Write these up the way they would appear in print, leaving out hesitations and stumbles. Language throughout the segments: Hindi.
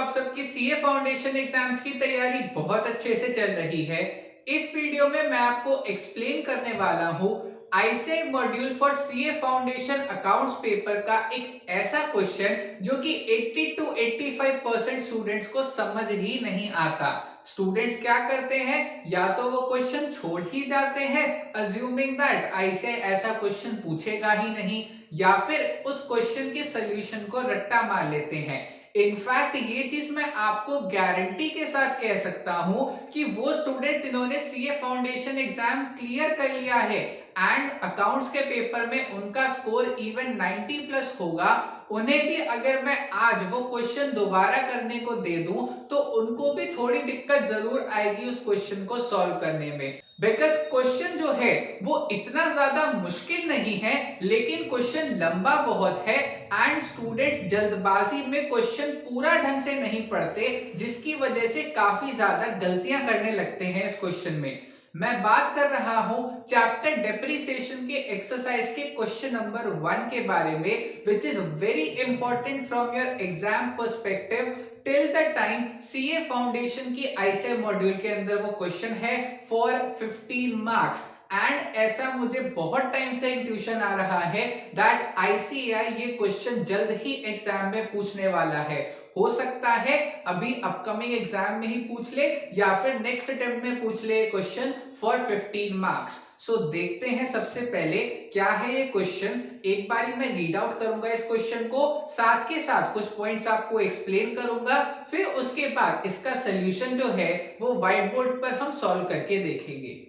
आप सबकी सीए फाउंडेशन एग्जाम्स की तैयारी बहुत अच्छे से चल रही है। इस वीडियो में मैं आपको एक्सप्लेन करने वाला हूँ ICAI module for CA foundation accounts paper का एक ऐसा क्वेश्चन जो कि 80 to 85% स्टूडेंट्स को समझ ही नहीं आता। स्टूडेंट्स क्या करते हैं, या तो वो क्वेश्चन छोड़ ही जाते हैं अज्यूमिंग दैट आईसीएआई ऐसा क्वेश्चन पूछेगा ही नहीं, या फिर उस क्वेश्चन के सॉल्यूशन को रट्टा मार लेते हैं। इनफैक्ट ये चीज मैं आपको गारंटी के साथ कह सकता हूं कि वो स्टूडेंट्स जिन्होंने सीए फाउंडेशन एग्जाम क्लियर कर लिया है एंड अकाउंट्स के पेपर में उनका स्कोर इवन 90 प्लस होगा, उन्हें भी अगर मैं आज वो क्वेश्चन दोबारा करने को दे दूं तो उनको भी थोड़ी दिक्कत जरूर आएगी उस क्वेश्चन को सॉल्व करने में। बिकॉज क्वेश्चन जो है वो इतना ज्यादा मुश्किल नहीं है, लेकिन क्वेश्चन लंबा बहुत है एंड स्टूडेंट्स जल्दबाजी में क्वेश्चन पूरा ढंग से नहीं पढ़ते, जिसकी वजह से काफी ज्यादा गलतियां करने लगते हैं इस क्वेश्चन में। मैं बात कर रहा हूं चैप्टर डेप्रिसिएशन के एक्सरसाइज के क्वेश्चन नंबर 1 के बारे में, which is very important from your exam perspective. Till the time CA foundation की आईसीएआई मॉड्यूल के अंदर वो क्वेश्चन है फॉर 15 मार्क्स एंड ऐसा मुझे बहुत टाइम से इंट्यूशन आ रहा है दैट आईसीएआई ये क्वेश्चन जल्द ही एग्जाम में पूछने वाला है। हो सकता है अभी अपकमिंग एग्जाम में ही पूछ ले या फिर नेक्स्ट अटेम्प्ट में पूछ ले क्वेश्चन फॉर 15 मार्क्स। सो देखते हैं सबसे पहले क्या है ये क्वेश्चन। एक बारी मैं रीड आउट करूंगा इस क्वेश्चन को, साथ के साथ कुछ पॉइंट्स आपको एक्सप्लेन करूंगा, फिर उसके बाद इसका सोल्यूशन जो है वो व्हाइट बोर्ड पर हम सॉल्व करके देखेंगे।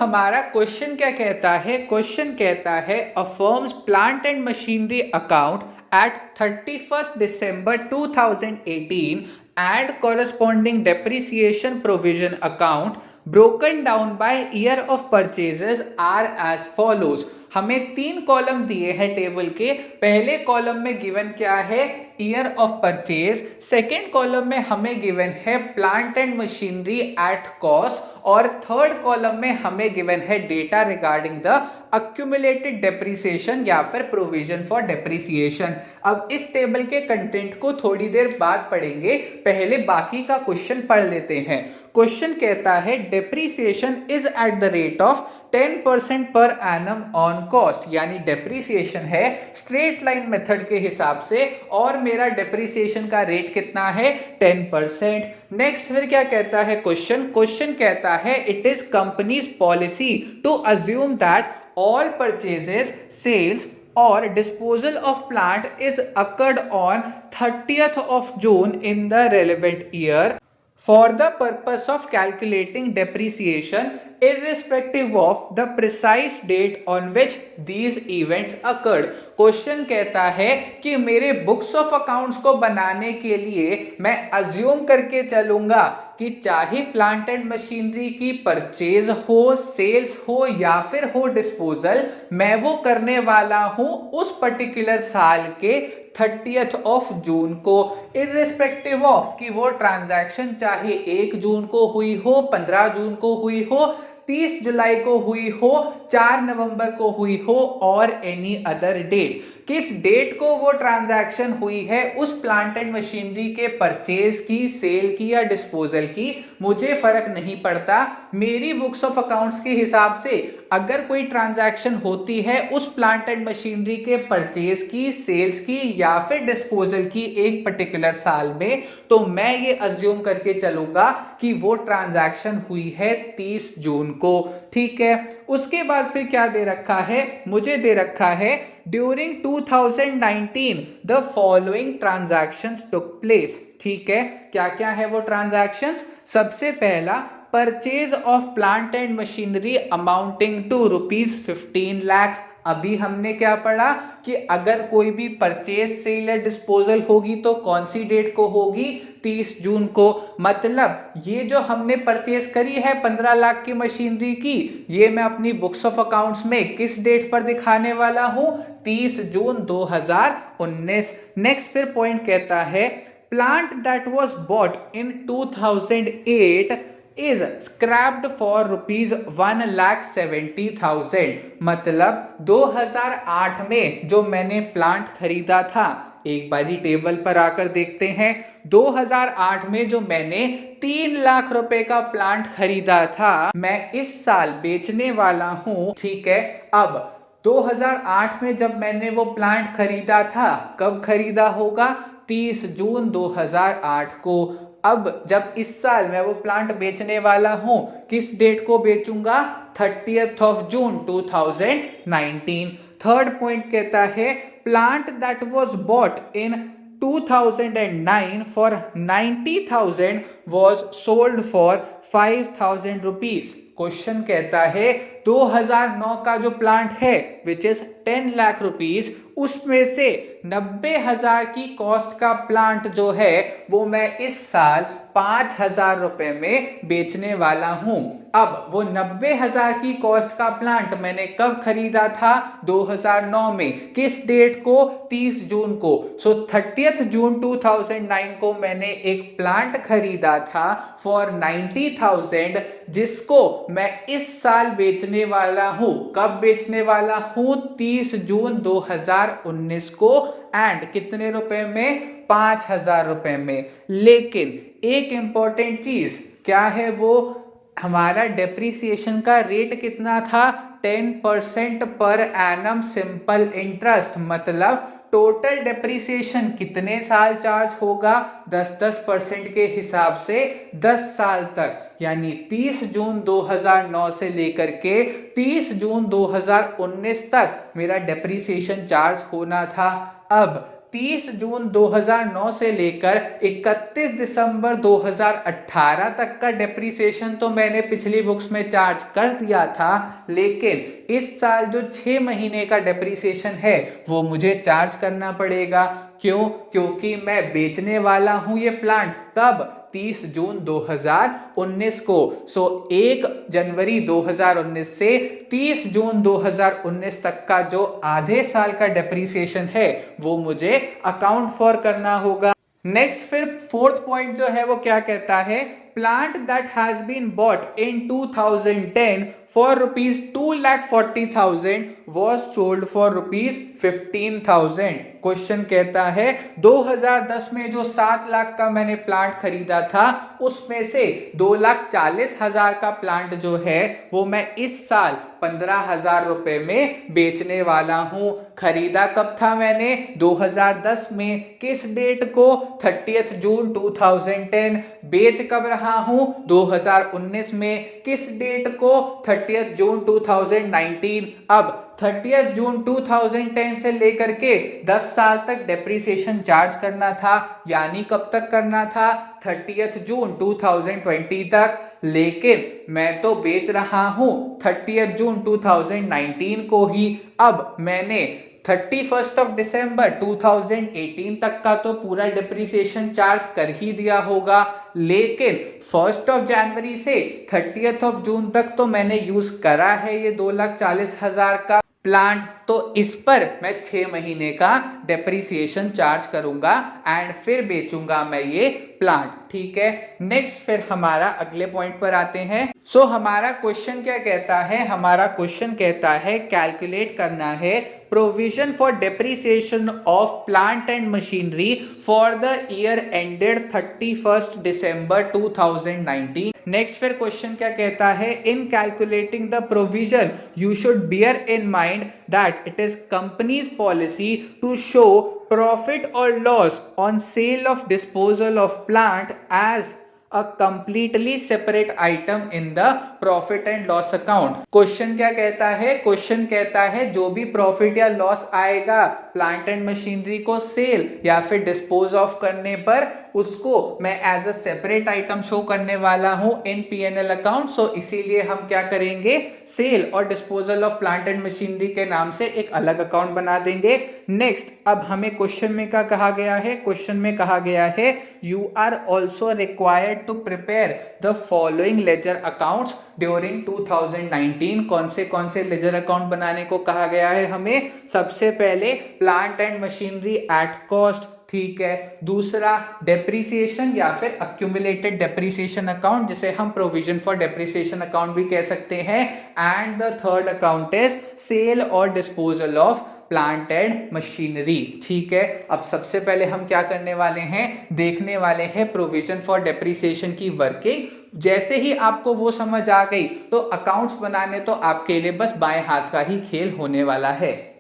हमारा क्वेश्चन क्या कहता है? क्वेश्चन कहता है a firm's plant and machinery account at 31st December 2018 and corresponding depreciation provision account broken down by year of purchases are as follows। हमें 3 कॉलम दिए हैं टेबल के। पहले कॉलम में गिवन क्या है? Year of purchase. Second column में हमें गिवन है plant and machinery at cost, और थर्ड कॉलम में हमें गिवन है data regarding the accumulated depreciation या फिर प्रोविजन फॉर डेप्रिसिएशन। अब इस टेबल के कंटेंट को थोड़ी देर बाद पढ़ेंगे, पहले बाकी का क्वेश्चन पढ़ लेते हैं। क्वेश्चन कहता है depreciation is at the rate of 10% per annum on cost, यानी डेप्रिसिएशन है स्ट्रेट लाइन मेथड के हिसाब से और मेरा डेप्रिसिएशन का रेट कितना है? 10%। नेक्स्ट फिर क्या कहता है क्वेश्चन कहता है it is company's policy to assume that all purchases, sales और disposal of plant is occurred on 30th of June in the relevant year for the purpose of calculating depreciation irrespective of the precise date on which these events occurred। Question कहता है कि मेरे बुक्स ऑफ अकाउंट्स को बनाने के लिए मैं अज्यूम करके चलूंगा कि चाहे प्लांट एंड मशीनरी की परचेज हो, सेल्स हो या फिर हो डिस्पोजल, मैं वो करने वाला हूं उस पर्टिकुलर साल के 30th ऑफ जून को, इर्रिस्पेक्टिव ऑफ कि वो ट्रांजैक्शन चाहे 1 जून को हुई हो, 15 जून को हुई हो, 30 जुलाई को हुई हो, 4 नवंबर को हुई हो और एनी अदर डेट। किस डेट को वो ट्रांजैक्शन हुई है उस प्लांट एंड मशीनरी के परचेज की, सेल की या डिस्पोजल की, मुझे फर्क नहीं पड़ता। मेरी बुक्स ऑफ अकाउंट्स के हिसाब से अगर कोई ट्रांजैक्शन होती है उस प्लांट एंड मशीनरी के परचेज की, सेल्स की या फिर डिस्पोजल की एक पर्टिकुलर साल में, तो मैं ये अज्यूम करके चलूंगा कि वो ट्रांजैक्शन हुई है 30 जून को। ठीक है, उसके बाद फिर क्या दे रखा है? मुझे दे रखा है during 2019 the following transactions took place. ठीक है, क्या क्या है वो ट्रांजैक्शंस? सबसे पहला purchase of plant and machinery amounting to ₹15 lakh. अभी हमने क्या पढ़ा कि अगर कोई भी परचेज, सेल या डिस्पोजल होगी तो कौन सी डेट को होगी? 30 जून को। मतलब ये जो हमने परचेज करी है 15 लाख की मशीनरी की, ये मैं अपनी बुक्स ऑफ अकाउंट्स में किस डेट पर दिखाने वाला हूं? 30 जून 2019। नेक्स्ट फिर पॉइंट कहता है plant that was bought in 2008 is scrapped for ₹1,70,000। मतलब 2008 में जो मैंने प्लांट खरीदा था एक बारी टेबल पर आकर देखते हैं। 2008 में जो मैंने 3 लाख रुपए का प्लांट खरीदा था, मैं इस साल बेचने वाला हूं। ठीक है, अब 2008 में जब मैंने वो प्लांट खरीदा था, कब खरीदा होगा? 30 जून 2008 को। अब जब इस साल मैं वो प्लांट बेचने वाला हूं, किस डेट को बेचूंगा? 30th of June 2019। Third point कहता है plant that was bought in 2009 for 90,000 was sold for 5,000 rupees। Question कहता है 2009 का जो प्लांट है विच इज 10 लाख रुपीस, उसमें से 90,000 की कॉस्ट का प्लांट जो है वो मैं इस साल 5,000 रुपए में बेचने वाला हूं। अब वो 90,000 की कॉस्ट का प्लांट मैंने कब खरीदा था? 2009 में। किस डेट को? 30 जून को। सो 30th जून 2009 को मैंने एक प्लांट खरीदा था फॉर 90,000, जिसको मैं इस साल बेचने वाला हूं। कब बेचने वाला हूं? 30 जून 2019 को। एंड कितने रुपए में? 5,000 रुपए में। लेकिन एक इंपॉर्टेंट चीज क्या है? वो हमारा डेप्रिसिएशन का रेट कितना था? 10% पर एनम सिंपल इंटरेस्ट। मतलब टोटल डेप्रिसिएशन कितने साल चार्ज होगा? 10% के हिसाब से 10 साल तक, यानी 30 जून 2009 से लेकर के 30 जून 2019 तक मेरा डेप्रिसिएशन चार्ज होना था। अब 30 जून 2009 से लेकर 31 दिसंबर 2018 तक का डेप्रिसिएशन तो मैंने पिछली बुक्स में चार्ज कर दिया था, लेकिन इस साल जो 6 महीने का डेप्रिसिएशन है वो मुझे चार्ज करना पड़ेगा। क्यों? क्योंकि मैं बेचने वाला हूं ये प्लांट। कब? 30 जून 2019 को। सो 1 जनवरी 2019 से 30 जून 2019 तक का जो आधे साल का डेप्रिसिएशन है वो मुझे अकाउंट फॉर करना होगा। नेक्स्ट फिर फोर्थ पॉइंट जो है वो क्या कहता है? Plant that has been bought in 2010 for rupees 2,40,000 was sold for rupees 15,000। Question कहता है 2010 में जो 7 लाख का मैंने प्लांट खरीदा था, उसमें से 2,40,000 का प्लांट जो है वो मैं इस साल 15,000 रुपए में बेचने वाला हूं। खरीदा कब था मैंने? 2010 में। किस डेट को? 30th जून 2010। बेच कब रहा हूं? 2019 में। किस डेट को? 30th जून 2019। अब 30th जून 2010 से लेकर के 10 साल तक डेप्रिसिएशन चार्ज करना था, यानी कब तक करना था? 30th जून 2020 तक। लेकिन मैं तो बेच रहा हूं 30th जून 2019 को ही। अब मैंने 31st ऑफ दिसंबर 2018 तक का तो पूरा डेप्रिसिएशन चार्ज कर ही दिया होगा, लेकिन 1st ऑफ जनवरी से 30th ऑफ जून तक तो मैंने यूज करा है ये 2,40,000 का प्लांट। तो इस पर मैं 6 महीने का डेप्रिसिएशन चार्ज करूंगा एंड फिर बेचूंगा मैं ये प्लांट। ठीक है, नेक्स्ट फिर हमारा अगले पॉइंट पर आते हैं। सो हमारा क्वेश्चन क्या कहता है? हमारा क्वेश्चन कहता है कैलकुलेट करना है provision for depreciation of plant and machinery for the year ended 31st December 2019। Next फिर क्वेश्चन क्या कहता है? In calculating the provision you should bear in mind that it is company's policy to show profit or loss on sale of disposal of plant as a completely separate item in the profit and loss account। Question क्या कहता है? क्वेश्चन कहता है जो भी प्रॉफिट या लॉस आएगा प्लांट एंड मशीनरी को सेल या फिर डिस्पोज ऑफ करने पर, उसको मैं as a separate item show करने वाला हूं इन P&L अकाउंट। सो इसीलिए हम क्या करेंगे? सेल और disposal of plant and machinery के नाम से एक अलग अकाउंट बना देंगे। नेक्स्ट, अब हमें क्वेश्चन में क्या कहा गया है? क्वेश्चन में कहा गया है you are also required to prepare the following ledger accounts during 2019। कौन से लेजर अकाउंट बनाने को कहा गया है हमें? सबसे पहले plant and machinery at cost. ठीक है, दूसरा डेप्रिसिएशन या फिर अक्यूमुलेटेड डेप्रिसिएशन अकाउंट, जिसे हम प्रोविजन फॉर डेप्रिसिएशन अकाउंट भी कह सकते हैं। And the third account is sale और disposal of plant and machinery. ठीक है, अब सबसे पहले हम क्या करने वाले हैं, देखने वाले हैं प्रोविजन फॉर डेप्रिसिएशन की वर्किंग। जैसे ही आपको वो समझ आ गई तो अकाउंट्स बनाने तो आपके लिए बस बाएं हाथ का ही खेल होने वाला है।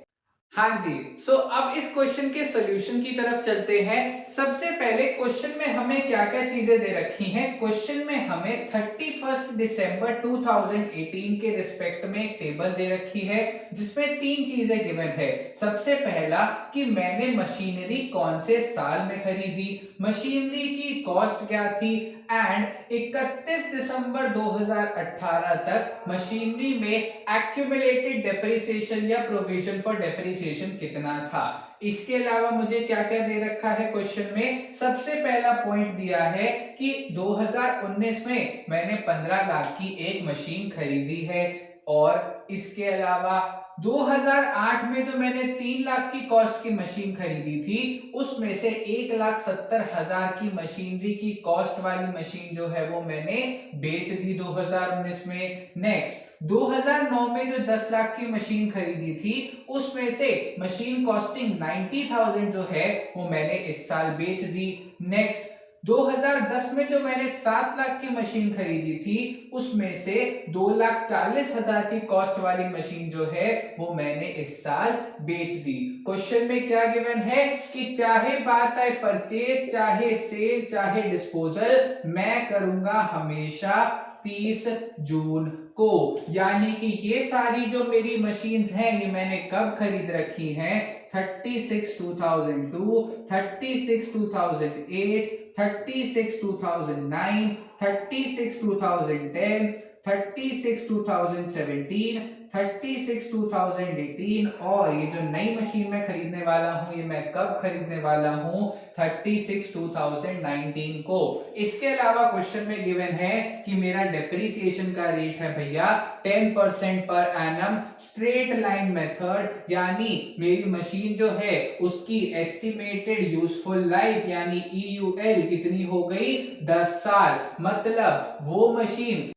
हाँ जी, अब इस क्वेश्चन के सॉल्यूशन की तरफ चलते हैं। सबसे पहले क्वेश्चन में हमें क्या क्या चीजें दे रखी हैं। क्वेश्चन में हमें 31 दिसंबर 2018 के रिस्पेक्ट में एक टेबल दे रखी है जिसमें 3 चीजें गिवन है। सबसे पहला कि मैंने मशीनरी कौन से साल में खरीदी, मशीनरी की कॉस्ट क्या थी, एंड 31 दिसंबर 2018 तक मशीनरी में एक्यूमुलेटेड डेप्रिसिएशन या प्रोविजन फॉर डेप्रिसिएशन कितना था। इसके अलावा मुझे क्या क्या दे रखा है क्वेश्चन में। सबसे पहला पॉइंट दिया है कि 2019 में मैंने 15 लाख की एक मशीन खरीदी है, और इसके अलावा 2008 में जो मैंने 3 लाख की कॉस्ट की मशीन खरीदी थी उसमें से 1,70,000 की मशीनरी की कॉस्ट वाली मशीन जो है वो मैंने बेच दी 2019 में। नेक्स्ट 2009 में जो 10 लाख की मशीन खरीदी थी उसमें से मशीन कॉस्टिंग 90,000 जो है वो मैंने इस साल बेच दी। नेक्स्ट 2010 में जो मैंने 7 लाख की मशीन खरीदी थी उसमें से 2,40,000 की कॉस्ट वाली मशीन जो है वो मैंने इस साल बेच दी। क्वेश्चन में क्या गिवन है कि चाहे बात आए परचेज, चाहे सेल, चाहे डिस्पोजल, मैं करूंगा हमेशा 30 जून को। यानी कि ये सारी जो मेरी मशीन्स हैं ये मैंने कब खरीद रखी हैं, 36 2002, 36 2008, 36 2009, 36 2010, 36 2017, 36 2018, और ये जो नई मशीन मैं खरीदने वाला हूं ये मैं कब खरीदने वाला हूं, 36 2019 को। इसके अलावा क्वेश्चन में गिवन है कि मेरा डेप्रिसिएशन का रेट है भैया 10% per annum straight line method, यानी मेरी मशीन जो है उसकी एस्टिमेटेड यूजफुल लाइफ यानी EUL कितनी हो गई, 10 साल। मतलब वो मशीन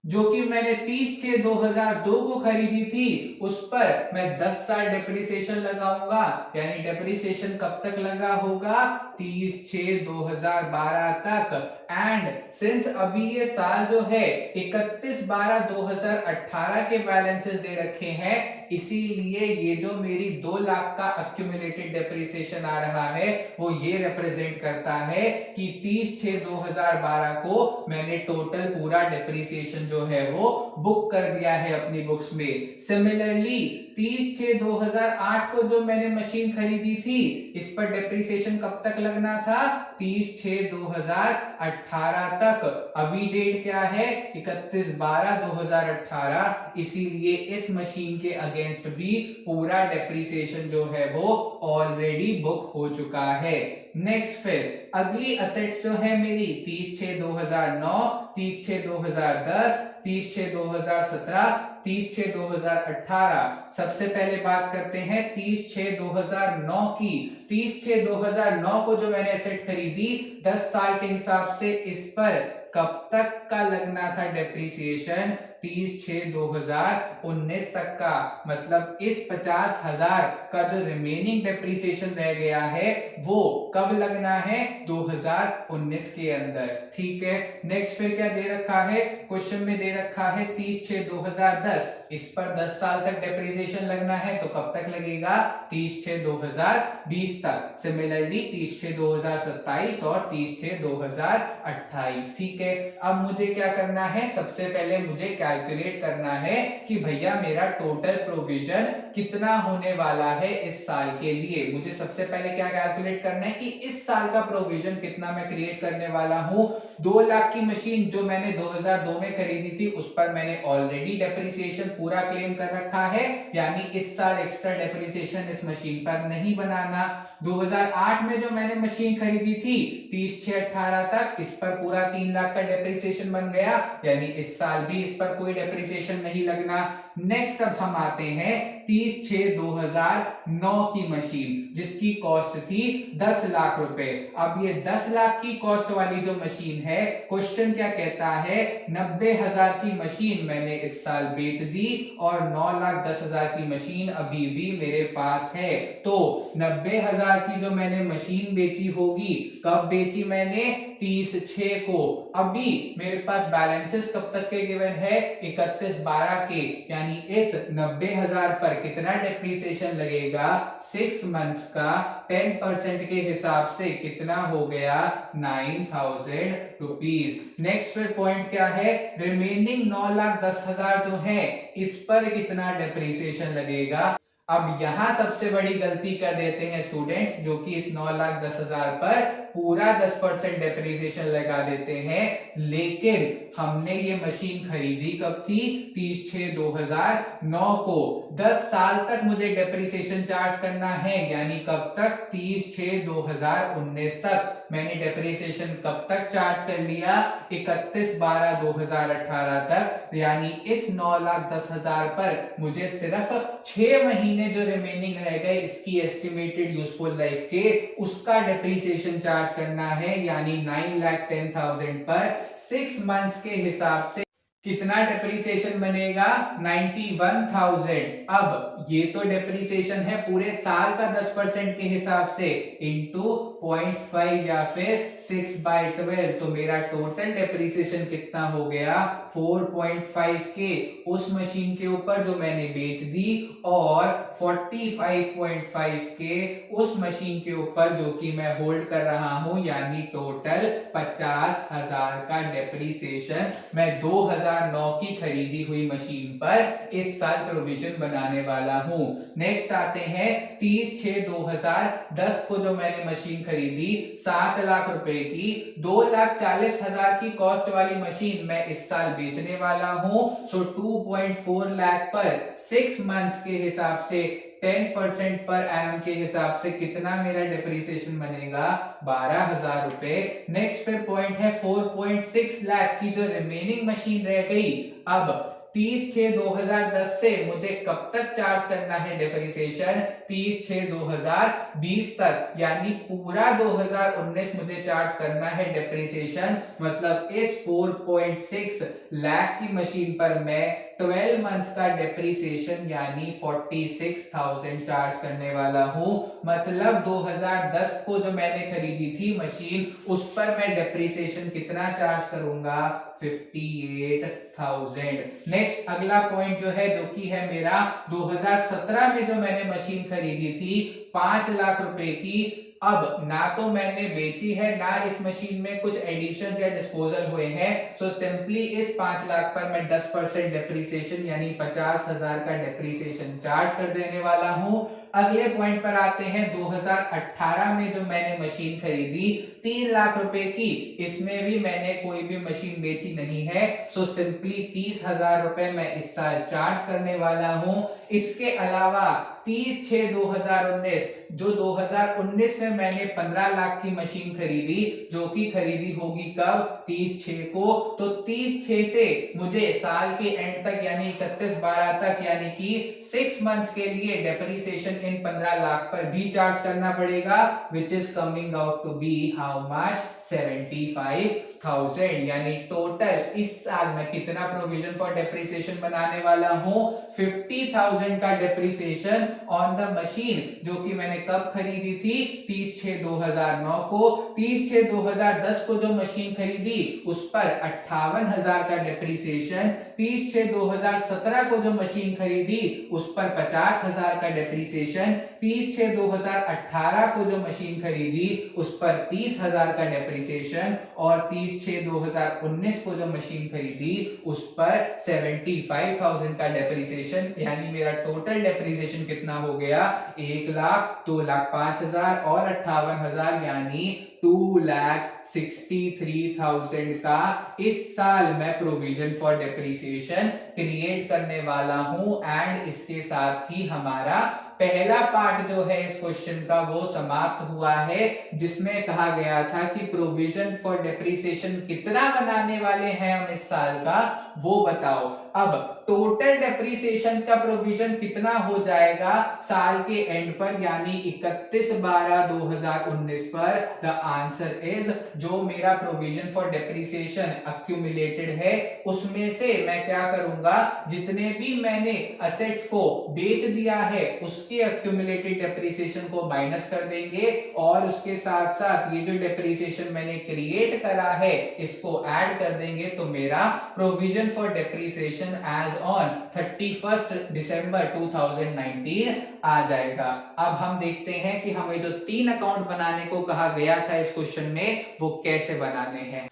जो कि मैंने 30/6/2002 को खरीदी थी उस पर मैं 10 साल डेप्रिसिएशन लगाऊंगा, यानी डेप्रिसिएशन कब तक लगा होगा, 30/6/2012 तक। एंड सिंस अभी ये साल जो है 31/12/2018 के बैलेंसेस दे रखे हैं, इसीलिए ये जो मेरी 2 लाख का एक्यूमुलेटेड डेप्रिसिएशन आ रहा है वो ये रिप्रेजेंट करता है कि 30/6/2012 को मैंने टोटल पूरा डेप्रिसिएशन जो है वो बुक कर दिया है अपनी बुक्स में। सिमिलरली 30/6/2008 को जो मैंने मशीन खरीदी थी इस पर डेप्रिसिएशन कब तक लगना था, 30/6/2018 तक। अभी डेट क्या है, 31/12/2018, इसीलिए इस मशीन के अगेंस्ट भी पूरा डेप्रिसिएशन जो है वो ऑलरेडी बुक हो चुका है। नेक्स्ट फिर अगली असेट्स जो है मेरी 30/6/2009, 30/6/2010, 30/6/2017, 30/6/2018। सबसे पहले बात करते हैं 30/6/2009 की। 30/6/2009 को जो मैंने एसेट खरीदी 10 साल के हिसाब से इस पर कब तक का लगना था डेप्रिसिएशन, 30/6/2019 तक का। मतलब इस 50,000 का जो रिमेनिंग डेप्रिसिएशन रह गया है वो कब लगना है, 2019 के अंदर। ठीक है, नेक्स्ट फिर क्या दे रखा है, क्वेश्चन में दे रखा है 30/6/2010, इस पर 10 साल तक डेप्रिसिएशन लगना है तो कब तक लगेगा, 30/6/2020 तक। सिमिलरली 30/6/2027 और 30/6/2028। ठीक है, अब मुझे क्या करना है, सबसे पहले मुझे कैलकुलेट करना है कि भैया मेरा टोटल प्रोविजन कितना होने वाला है इस साल के लिए। मुझे सबसे पहले क्या कैलकुलेट करना है कि इस साल का प्रोविजन कितना मैं क्रिएट करने वाला हूं। 2 लाख की मशीन जो मैंने 2002 में खरीदी थी उस पर मैंने ऑलरेडी डेप्रिसिएशन पूरा क्लेम कर रखा है, यानी इस साल एक्स्ट्रा डेप्रिसिएशन इस मशीन पर नहीं बनाना। 2008 में जो मैंने मशीन खरीदी थी 30/6/18 तक, इस पर पूरा 3 लाख का डेप्रिसिएशन बन गया, यानी इस साल भी इस पर कोई डेप्रिसिएशन नहीं लगना। नेक्स्ट अब हम आते हैं 30/6/2009 2009 की मशीन जिसकी कॉस्ट थी 10 लाख रुपए। अब ये 10 लाख की कॉस्ट वाली जो मशीन है, क्वेश्चन क्या कहता है, 90,000 की मशीन मैंने इस साल बेच दी और 9,10,000 की मशीन अभी भी मेरे पास है। तो 90,000 की जो मैंने मशीन बेची होगी, कब बेची मैंने, 30/6 को। अभी मेरे पास बैलेंसेस कब तक के गिवन है, 31/12 के, यानी इस 90,000 पर कितना डेप्रिसिएशन लगेगा, 6 मंथ्स का 10% के हिसाब से कितना हो गया, 9,000 रुपीज। नेक्स्ट फिर पॉइंट क्या है, रिमेनिंग 9,10,000 जो है इस पर कितना डेप्रिसिएशन लगेगा। अब यहां सबसे बड़ी गलती कर देते हैं स्टूडेंट्स, जो कि इस 9,10,000 पर पूरा 10% डेप्रिसिएशन लगा देते हैं, लेकिन हमने ये मशीन खरीदी कब थी, 30/6/2009 को। 10 साल तक मुझे डेप्रिसिएशन चार्ज करना है, यानी कब तक, 30/6/2019 तक। मैंने डेप्रिसिएशन कब तक चार्ज कर लिया, 31/12/2018 तक, यानी इस 9,10,000 पर मुझे सिर्फ 6 महीने जो रिमेनिंग रह गए इसकी एस्टिमेटेड यूजफुल लाइफ के, उसका डेप्रिसिएशन चार्ज करना है, यानी 9,10,000 पर 6 मंथ्स के हिसाब से कितना डेप्रिसिएशन बनेगा, 91,000। अब ये तो डेप्रिसिएशन है पूरे साल का 10% के हिसाब से, इंटू 0.5 या फिर 6/12, तो मेरा टोटल डेप्रिसिएशन कितना हो गया, 4.5 के उस मशीन के ऊपर जो मैंने बेच दी, और 45.5 के उस मशीन के ऊपर जो कि मैं होल्ड कर रहा हूं, यानी टोटल 50,000 का डेप्रिसिएशन मैं 2009 की खरीदी हुई मशीन पर इस साल प्रोविजन बनाने वाला हूं। नेक्स्ट आते हैं 30/6/2010 को जो मैंने मशीन खरीदी 7 लाख रुपए की, 2,40,000 की कॉस्ट वाली मशीन मैं इस साल बेचने वाला हूं। सो 2.4 लाख पर 6 मंथ्स के हिसाब से 10% पर एनम के हिसाब से कितना मेरा डेप्रिसिएशन बनेगा, 12,000 रुपए। नेक्स्ट फिर पॉइंट है 4.6 लाख की जो रिमेनिंग मशीन रह गई। अब 30/6/2010 से मुझे कब तक चार्ज करना है डेप्रिसिएशन, 30/6/2020 तक, यानी पूरा 2019 मुझे चार्ज करना है डेप्रिसिएशन। मतलब इस 4.6 लाख की मशीन पर मैं 12 मंथ्स का डेप्रिसिएशन यानी 46,000 चार्ज करने वाला हूं। मतलब 2010 को जो मैंने खरीदी थी मशीन, उस पर मैं डेप्रिसिएशन कितना चार्ज करूंगा, 58,000। नेक्स्ट अगला पॉइंट जो है, जो कि है मेरा 2017 में जो मैंने मशीन खरीदी थी 5 लाख रुपए की। अब ना तो मैंने बेची है, ना इस मशीन में कुछ एडिशन या डिस्पोजल हुए हैं। सो सिंपली इस 5 लाख पर मैं 10% डेप्रिसिएशन यानी 50,000 का डेप्रिसिएशन चार्ज कर देने वाला हूं। अगले पॉइंट पर आते हैं 2018 में जो मैंने मशीन खरीदी 3 लाख रुपए की, इसमें भी मैंने कोई भी मशीन बेची नहीं है। सो सिंपली 30,000 रुपए मैं इस साल चार्ज करने वाला हूं। इसके अलावा 30/6/2019 जो 2019 में मैंने 15 लाख की मशीन खरीदी, जो कि खरीदी होगी कब, 30/6 को। तो 30/6 से मुझे साल के एंड तक यानी 31/12 तक, यानी कि 6 मंथ्स के लिए डेप्रिसिएशन इन 15 लाख पर भी चार्ज करना पड़ेगा, which is coming out to be how much, 75,000। यानी टोटल इस साल में कितना प्रोविजन फॉर डेप्रिसिएशन बनाने वाला हूं, 50,000 का डेप्रिसिएशन ऑन द मशीन, जो कि मैंने कब खरीदी थी, 30/6/2009 को। 30/6/2010 को जो मशीन खरीदी उस पर 58,000 का डेप्रिसिएशन। 30/6/2017 को जो मशीन खरीदी उस पर 50,000 का डेप्रिसिएशन। 30/6/2018 को जो मशीन खरीदी उस पर 30,000 का डेप्रिसिएशन, और 30/6/2019 को जो मशीन खरीदी उस पर 75,000 का डेप्रिसिएशन। यानी मेरा टोटल डेप्रिसिएशन कितना हो गया, 1 लाख, 2,05,000 और 58,000, यानी 2,63,000 का इस साल मैं प्रोविजन फॉर डेप्रिसिएशन क्रिएट करने वाला हूं। एंड इसके साथ ही हमारा पहला पार्ट जो है इस क्वेश्चन का वो समाप्त हुआ है, जिसमें कहा गया था कि प्रोविजन फॉर डेप्रिसिएशन कितना बनाने वाले हैं हम इस साल का, वो बताओ। अब टोटल डेप्रिसिएशन का प्रोविजन कितना हो जाएगा साल के एंड पर, यानी 31/12/2019 पर। द आंसर इज, जो मेरा प्रोविजन फॉर डेप्रिसिएशन अक्यूमुलेटेड है उसमें से मैं क्या करूंगा, जितने भी मैंने असेट्स को बेच दिया है उसके अक्यूमुलेटेड डेप्रिसिएशन को माइनस कर देंगे, और उसके साथ साथ ये जो डेप्रिसिएशन मैंने क्रिएट करा है इसको ऐड कर देंगे, तो मेरा provision for depreciation as on 31 December 2019 आ जाएगा। अब हम देखते हैं कि हमें जो 3 अकाउंट बनाने को कहा गया था इस क्वेश्चन में वो कैसे बनाने हैं।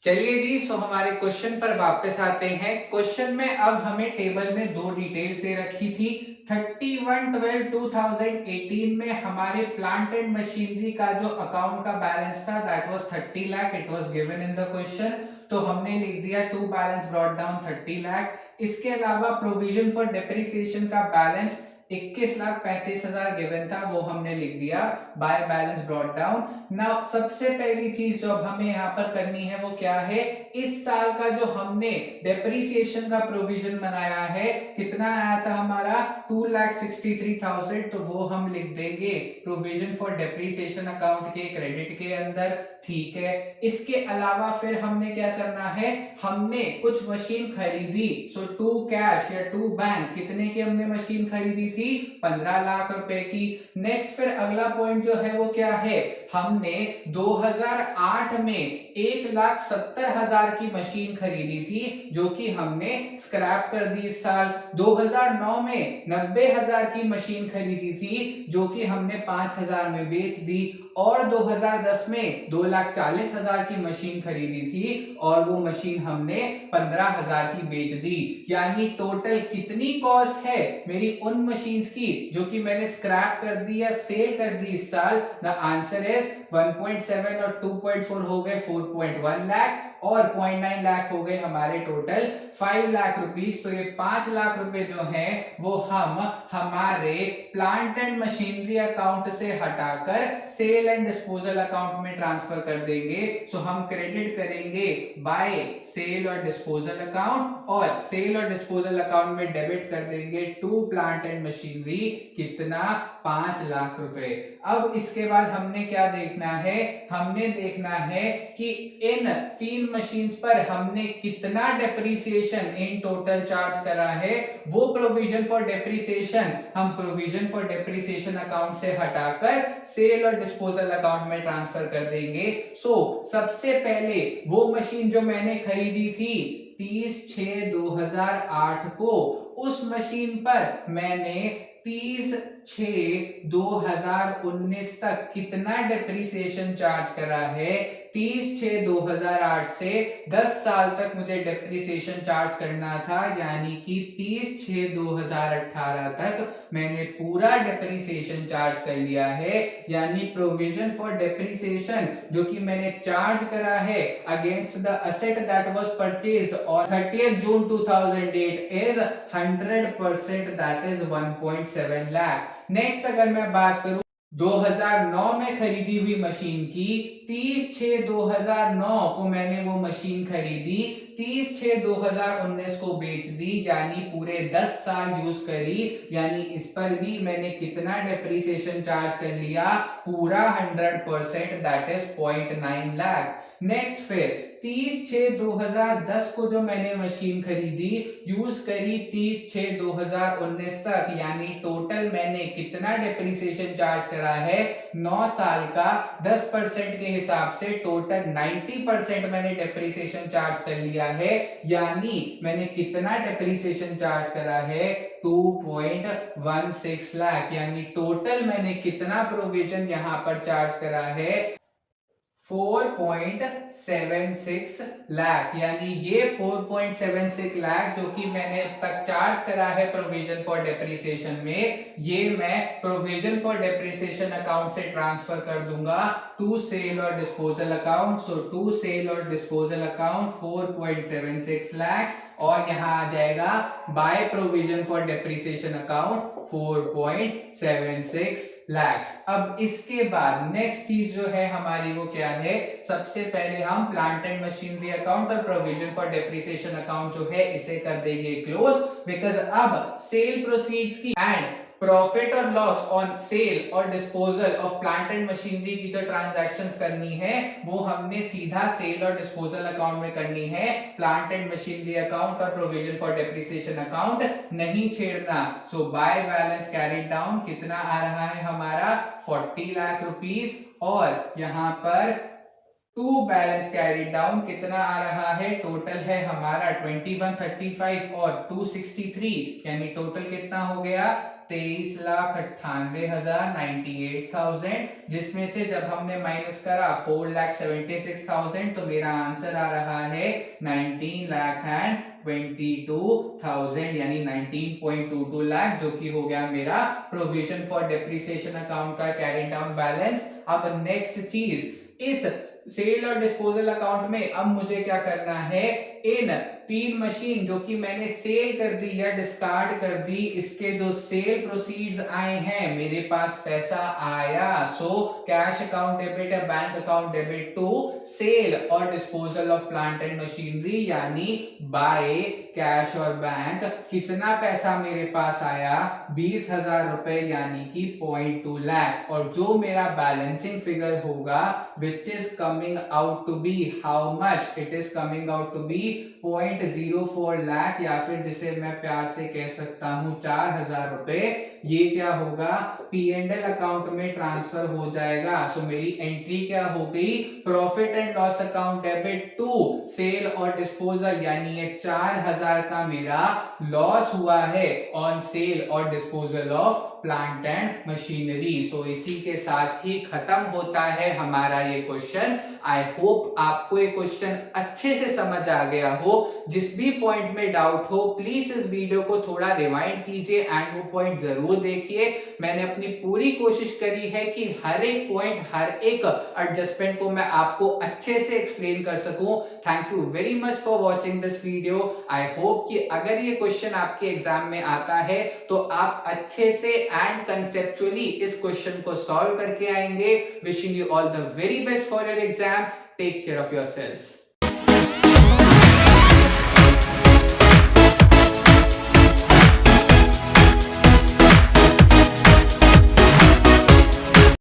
चलिए जी, सो हमारे क्वेश्चन पर वापस आते हैं। क्वेश्चन में अब हमें टेबल में 2 डिटेल्स दे रखी थी। 31/12/2018 में हमारे प्लांट एंड मशीनरी का जो अकाउंट का बैलेंस था that was 30 lakh, it was given in the question, तो हमने लिख दिया to balance brought down 30 lakh. इसके अलावा प्रोविजन फॉर डेप्रिसिएशन का बैलेंस 21,35,000 गिवन था, वो हमने लिख दिया by balance brought down. Now सबसे पहली चीज जो हमें यहाँ पर करनी है वो क्या है, इस साल का जो हमने डेप्रिसिएशन का प्रोविजन बनाया है कितना आया था हमारा 2,63,000, तो वो हम लिख देंगे प्रोविजन फॉर डेप्रिसिएशन अकाउंट के क्रेडिट के अंदर। ठीक है, इसके अलावा फिर हमने क्या करना है, हमने कुछ मशीन खरीदी, सो टू कैश या टू बैंक, कितने की हमने मशीन खरीदी थी 15 लाख रुपए की। नेक्स्ट फिर अगला पॉइंट जो है वो क्या है, हमने 2008 में 1,70,000 की मशीन खरीदी थी जो कि हमने स्क्रैप कर दी इस साल। 2009 में 90,000 की मशीन खरीदी थी जो कि हमने 5,000 में बेच दी, और 2010 में 2,40,000 की मशीन खरीदी थी और वो मशीन हमने 15,000 की बेच दी। यानी टोटल कितनी कॉस्ट है मेरी उन मशीन्स की जो कि मैंने स्क्रैप कर दी या सेल कर दी इस साल। द आंसर इज 1.7 और 2.4 हो गए 4.1 लाख, और 0.9 लाख हो गए हमारे टोटल 5 लाख रुपीस। तो ये 5 लाख रुपए जो हैं वो हम हमारे प्लांट एंड मशीनरी अकाउंट से हटाकर सेल एंड डिस्पोजल अकाउंट में ट्रांसफर कर देंगे। सो हम क्रेडिट करेंगे बाय सेल और डिस्पोजल अकाउंट, और सेल और डिस्पोजल अकाउंट में डेबिट कर देंगे टू प्लांट एंड मशीनरी, कितना 5 लाख रुपए। अब इसके बाद हमने क्या देखना है, हमने देखना है कि इन 3 मशीन्स पर हमने कितना डेप्रिसिएशन इन टोटल चार्ज करा है। वो प्रोविजन फॉर डेप्रिसिएशन हम प्रोविजन फॉर डेप्रिसिएशन अकाउंट से हटाकर सेल और डिस्पोजल अकाउंट में ट्रांसफर कर देंगे। सो सबसे पहले वो मशीन जो मैंने खरीदी थी 30/6/2008 को, उस मशीन पर मैंने 30/6/2019 तक कितना डेप्रिसिएशन चार्ज करा है। 30/6/2008 से 10 साल तक मुझे डेप्रिसिएशन चार्ज करना था, यानी कि 30/6/2018 तक मैंने पूरा डेप्रिसिएशन चार्ज कर लिया है। यानी प्रोविजन फॉर डेप्रिसिएशन जो कि मैंने चार्ज करा है against the asset that was purchased on 30th June 2008 is 100%, that is 1.7 lakh. Next अगर मैं बात करूं 2009 में खरीदी हुई मशीन की, 30/6/2009 को मैंने वो मशीन खरीदी, 30/6/2019 को बेच दी, यानी पूरे 10 साल यूज करी। यानी इस पर भी मैंने कितना डेप्रिसिएशन चार्ज कर लिया, पूरा 100%, दैट इज 0.9 लाख। नेक्स्ट फिर 30/6/2010 को जो मैंने मशीन खरीदी, यूज करी 30/6/2019 तक, यानी टोटल मैंने कितना डेप्रिसिएशन चार्ज करा है 9 साल का। 10% के हिसाब से टोटल 90% मैंने डेप्रिसिएशन चार्ज कर लिया है। यानी मैंने कितना डेप्रिसिएशन चार्ज करा है 2.16 लाख। यानी टोटल मैंने कितना प्रोविजन यहां पर चार्ज करा है 4.76 लाख। यानी ये 4.76 लाख जो कि मैंने अब तक चार्ज करा है प्रोविजन फॉर डेप्रिसिएशन में, ये मैं प्रोविजन फॉर डेप्रिसिएशन अकाउंट से ट्रांसफर कर दूंगा टू सेल और disposal account. So to sale और डिस्पोजल अकाउंट 4.76 लाख, और यहां आ जाएगा by provision for depreciation account 4.76 lakhs। अब इसके बाद नेक्स्ट चीज जो है हमारी वो क्या है, सबसे पहले हम प्लांट एंड मशीनरी अकाउंट और प्रोविजन फॉर डेप्रिसिएशन अकाउंट जो है इसे कर देंगे क्लोज, बिकॉज अब सेल प्रोसीड्स की एंड प्रॉफिट और लॉस ऑन सेल और disposal of plant and machinery की जो ट्रांजैक्शंस करनी है वो हमने सीधा सेल और डिस्पोजल अकाउंट में करनी है, प्लांट एंड मशीनरी अकाउंट और प्रोविजन फॉर डेप्रिसिएशन अकाउंट नहीं छेड़ना। सो बाय बैलेंस कैरीड डाउन कितना आ रहा है हमारा 40 लाख रुपीस, और यहाँ पर टू बैलेंस कैरीड डाउन कितना आ रहा है, टोटल है हमारा 2135 और 263, यानी टोटल कितना हो गया 23,98,000, जिसमें से जब हमने माइनस करा 4,76,000 तो मेरा आंसर आ रहा है 19,22,000, यानी 19.22 लाख, जो कि हो गया मेरा प्रोविजन फॉर डेप्रिसिएशन अकाउंट का कैरी डाउन बैलेंस। अब नेक्स्ट चीज, इस सेल और डिस्पोजल अकाउंट में अब मुझे क्या करना है, इन 3 मशीन जो कि मैंने सेल कर दी या डिस्कार्ड कर दी, इसके जो सेल प्रोसीड्स आए हैं, मेरे पास पैसा आया, सो कैश अकाउंट डेबिट है, bank account debit to sale और disposal of plant and machinery, यानी बाय कैश और बैंक कितना पैसा मेरे पास आया 20,000 रुपए, यानी कि 0.2 लाख, और जो मेरा बैलेंसिंग फिगर होगा which is coming out to be how much, it is coming out to be 0.04 lakh, या फिर जिसे मैं प्यार से कह सकता हूं 4,000 रुपए, ये क्या होगा P&L अकाउंट में ट्रांसफर हो जाएगा। सो मेरी एंट्री क्या हो गई, profit and loss account debit to sale और डिस्पोजल, यानी ये 4,000 का मेरा लॉस हुआ है ऑन सेल और disposal of plant and machinery. So इसी के साथ ही खत्म होता है हमारा ये क्वेश्चन। आई होप आपको ये क्वेश्चन अच्छे से समझ आ गया हो। जिस भी पॉइंट में डाउट हो प्लीज इस वीडियो को थोड़ा रिवाइंड कीजिए एंड वो पॉइंट जरूर देखिए। मैंने अपनी पूरी कोशिश करी है कि हर एक पॉइंट, हर एक एडजस्टमेंट को मैं आपको अच्छे से एक्सप्लेन कर सकूं। Thank you very much for watching this video. I hope कि अगर ये क्वेश्चन आपके एग्जाम में आता है तो आप अच्छे से एंड कंसेप्चुअली इस क्वेश्चन को सॉल्व करके आएंगे। Wishing you all the very best for your exam. Take care of yourselves.